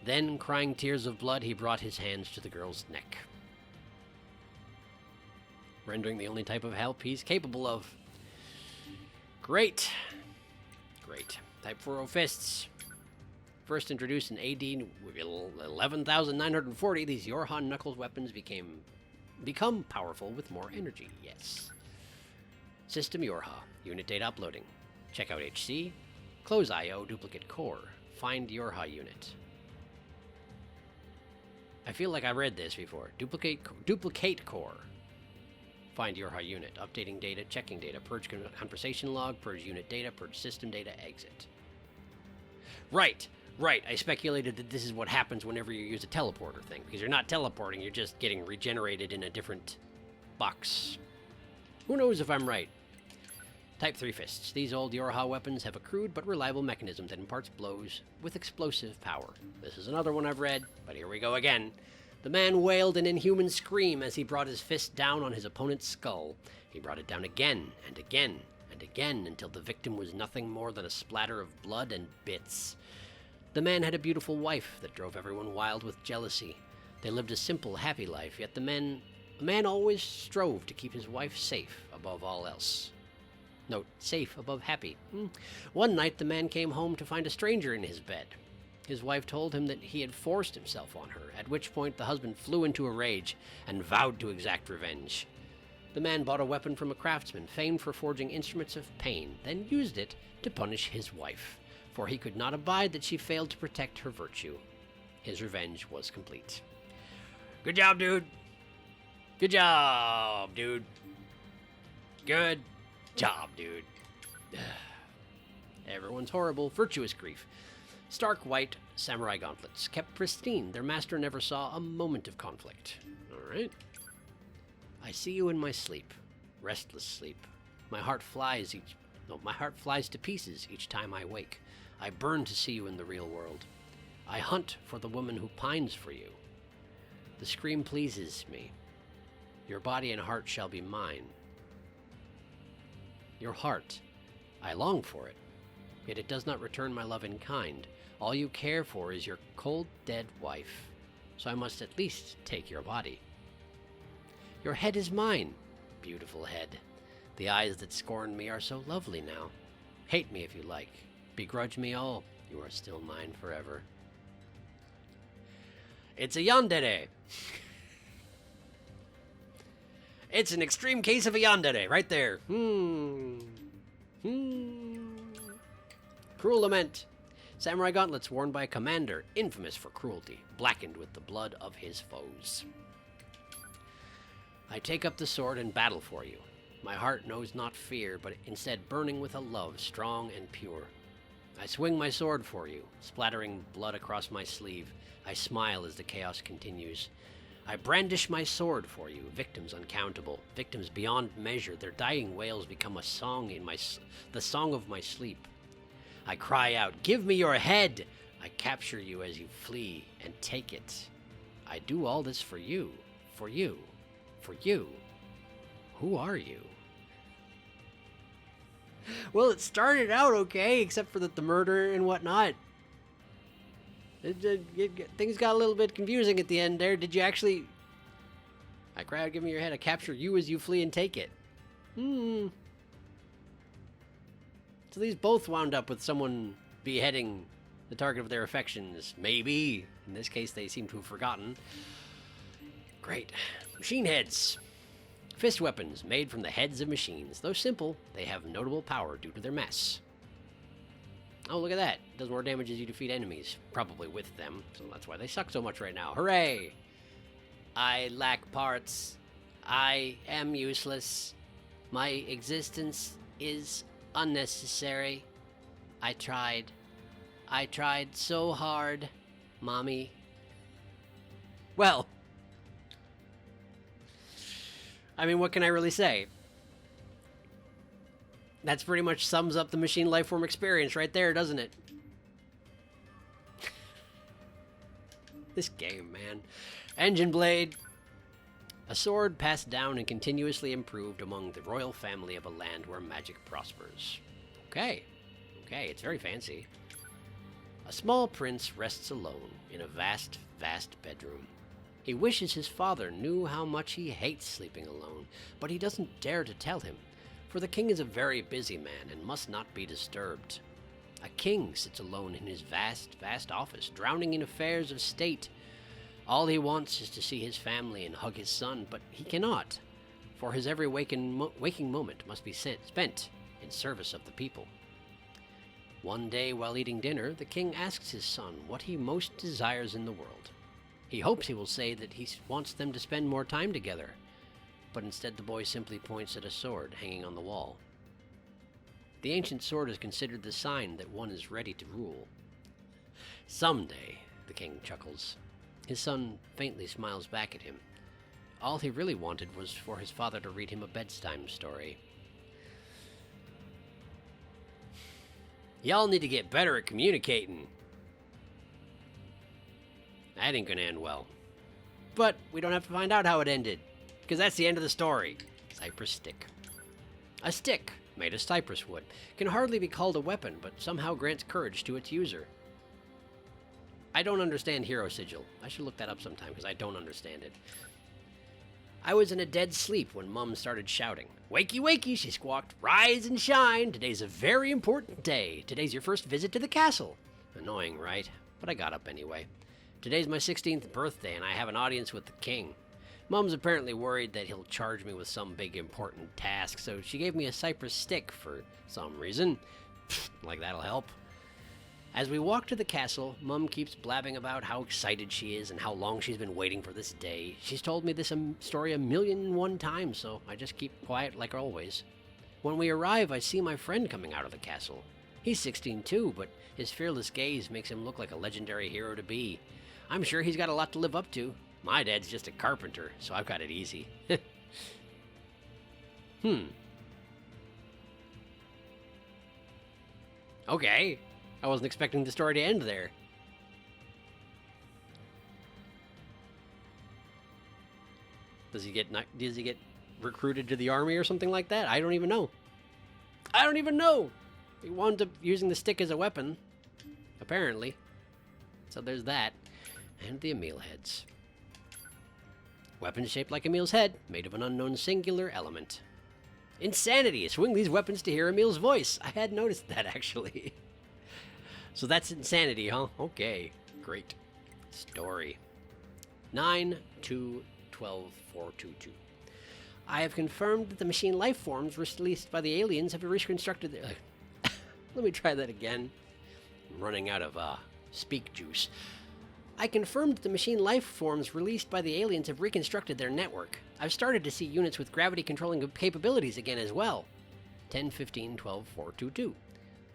Then, crying tears of blood, he brought his hands to the girl's neck, rendering the only type of help he's capable of. Great. Type 4 fists. First introduced in AD 11,940, these Yorha Knuckles weapons become powerful with more energy, yes. System Yorha, unit data uploading. Check out HC, close IO, duplicate core, find Yorha unit. I feel like I read this before. Duplicate core. Find Yorha unit, updating data, checking data, purge conversation log, purge unit data, purge system data, exit. Right. I speculated that this is what happens whenever you use a teleporter thing, because you're not teleporting, you're just getting regenerated in a different box. Who knows if I'm right? Type 3 fists. These old Yorha weapons have a crude but reliable mechanism that imparts blows with explosive power. This is another one I've read, but here we go again. The man wailed an inhuman scream as he brought his fist down on his opponent's skull. He brought it down again and again and again until the victim was nothing more than a splatter of blood and bits. The man had a beautiful wife that drove everyone wild with jealousy. They lived a simple, happy life, yet the man always strove to keep his wife safe above all else. Note, safe above happy. One night the man came home to find a stranger in his bed. His wife told him that he had forced himself on her, at which point the husband flew into a rage and vowed to exact revenge. The man bought a weapon from a craftsman famed for forging instruments of pain, then used it to punish his wife, for he could not abide that she failed to protect her virtue. His revenge was complete. Good job, dude. Good job, dude. Good job, dude. Everyone's horrible. Virtuous grief. Stark white samurai gauntlets, kept pristine. Their master never saw a moment of conflict. All right. I see you in my sleep, restless sleep. My heart flies to pieces each time I wake. I burn to see you in the real world. I hunt for the woman who pines for you. The scream pleases me. Your body and heart shall be mine. Your heart, I long for it, yet it does not return my love in kind. All you care for is your cold, dead wife, so I must at least take your body. Your head is mine, beautiful head. The eyes that scorned me are so lovely now. Hate me if you like. Begrudge me all. You are still mine forever. It's a yandere. It's an extreme case of a yandere, right there. Cruel lament. Samurai gauntlets worn by a commander, infamous for cruelty, blackened with the blood of his foes. I take up the sword and battle for you. My heart knows not fear, but instead burning with a love strong and pure. I swing my sword for you, splattering blood across my sleeve. I smile as the chaos continues. I brandish my sword for you, victims uncountable, victims beyond measure. Their dying wails become a song in the song of my sleep. I cry out, give me your head! I capture you as you flee and take it. I do all this for you, for you, for you. Who are you? Well, it started out okay, except for the murder and whatnot. Things got a little bit confusing at the end there. Did you actually... I cried, give me your head. I capture you as you flee and take it. So these both wound up with someone beheading the target of their affections. Maybe. In this case, they seem to have forgotten. Great. Machine heads. Fist weapons made from the heads of machines. Though simple, they have notable power due to their mass. Oh, look at that. Does more damage as you defeat enemies. Probably with them. So that's why they suck so much right now. Hooray! I lack parts. I am useless. My existence is unnecessary. I tried. I tried so hard, Mommy. Well, I mean, what can I really say? That's pretty much sums up the machine lifeform experience right there, doesn't it? This game, man. Engine blade. A sword passed down and continuously improved among the royal family of a land where magic prospers. Okay. Okay, it's very fancy. A small prince rests alone in a vast, vast bedroom. He wishes his father knew how much he hates sleeping alone, but he doesn't dare to tell him, for the king is a very busy man and must not be disturbed. A king sits alone in his vast, vast office, drowning in affairs of state. All he wants is to see his family and hug his son, but he cannot, for his every waking moment must be spent in service of the people. One day, while eating dinner, the king asks his son what he most desires in the world. He hopes he will say that he wants them to spend more time together, but instead the boy simply points at a sword hanging on the wall. The ancient sword is considered the sign that one is ready to rule. Someday, the king chuckles. His son faintly smiles back at him. All he really wanted was for his father to read him a bedtime story. Y'all need to get better at communicating. That ain't gonna end well. But we don't have to find out how it ended, because that's the end of the story. Cypress stick. A stick made of cypress wood can hardly be called a weapon, but somehow grants courage to its user. I don't understand Hero Sigil. I should look that up sometime, because I don't understand it. I was in a dead sleep when Mum started shouting. Wakey, wakey, she squawked. Rise and shine. Today's a very important day. Today's your first visit to the castle. Annoying, right? But I got up anyway. Today's my 16th birthday, and I have an audience with the king. Mum's apparently worried that he'll charge me with some big important task, so she gave me a cypress stick for some reason. Like that'll help. As we walk to the castle, Mum keeps blabbing about how excited she is and how long she's been waiting for this day. She's told me this story 1,000,001 times, so I just keep quiet like always. When we arrive, I see my friend coming out of the castle. He's 16 too, but his fearless gaze makes him look like a legendary hero to be. I'm sure he's got a lot to live up to. My dad's just a carpenter, so I've got it easy. Okay. I wasn't expecting the story to end there. Does he get recruited to the army or something like that? I don't even know. I don't even know! He wound up using the stick as a weapon, apparently. So there's that. And the Emil heads. Weapons shaped like Emil's head, made of an unknown singular element. Insanity! Swing these weapons to hear Emil's voice. I had noticed that, actually. So that's insanity, huh? Okay, great. Story. 9/2/12/422. I have confirmed that the machine life forms released by the aliens have reconstructed their... Let me try that again. I'm running out of speak juice. I confirmed that the machine life forms released by the aliens have reconstructed their network. I've started to see units with gravity controlling capabilities again as well. 10/15/12/422.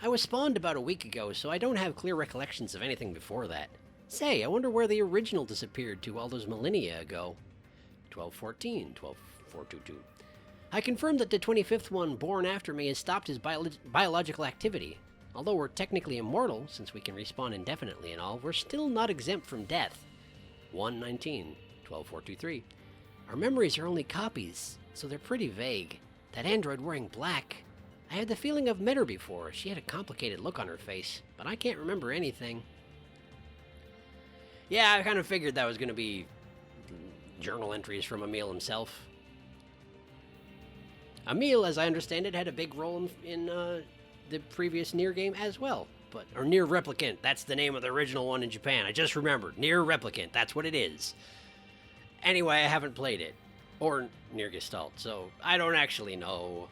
I was spawned about a week ago, so I don't have clear recollections of anything before that. Say, I wonder where the original disappeared to all those millennia ago. 12/14/12/422. I confirmed that the 25th one born after me has stopped his biological activity. Although we're technically immortal, since we can respawn indefinitely and all, we're still not exempt from death. 1/19/12/423. Our memories are only copies, so they're pretty vague. That android wearing black... I had the feeling I've met her before. She had a complicated look on her face, but I can't remember anything. Yeah, I kind of figured that was going to be journal entries from Emil himself. Emil, as I understand it, had a big role in the previous NieR game as well. Or NieR Replicant, that's the name of the original one in Japan. I just remembered. NieR Replicant, that's what it is. Anyway, I haven't played it. Or NieR Gestalt, so I don't actually know.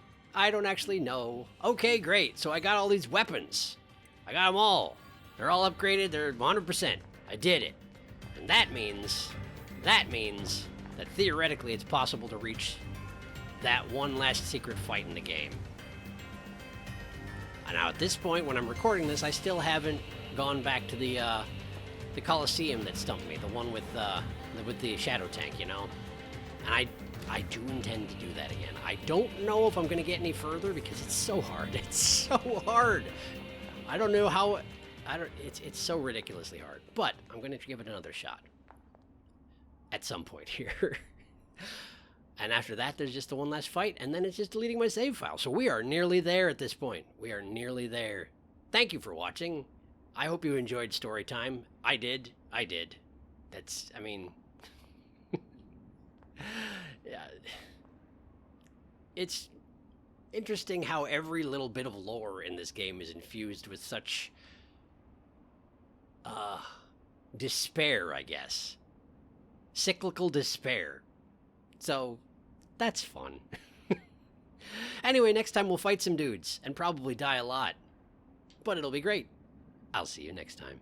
Okay, great. So I got all these weapons. I got them all. They're all upgraded. They're 100%. I did it. And that means that theoretically it's possible to reach that one last secret fight in the game. And now at this point, when I'm recording this, I still haven't gone back to the Colosseum that stumped me, the one with the shadow tank, you know? And I do intend to do that again. I don't know if I'm going to get any further because it's so hard. It's so hard. I don't know how... It's so ridiculously hard. But I'm going to give it another shot. At some point here. And after that, there's just the one last fight, and then it's just deleting my save file. So we are nearly there at this point. We are nearly there. Thank you for watching. I hope you enjoyed story time. I did. That's, I mean... yeah. It's interesting how every little bit of lore in this game is infused with such... despair, I guess. Cyclical despair. So, that's fun. Anyway, next time we'll fight some dudes, and probably die a lot. But it'll be great. I'll see you next time.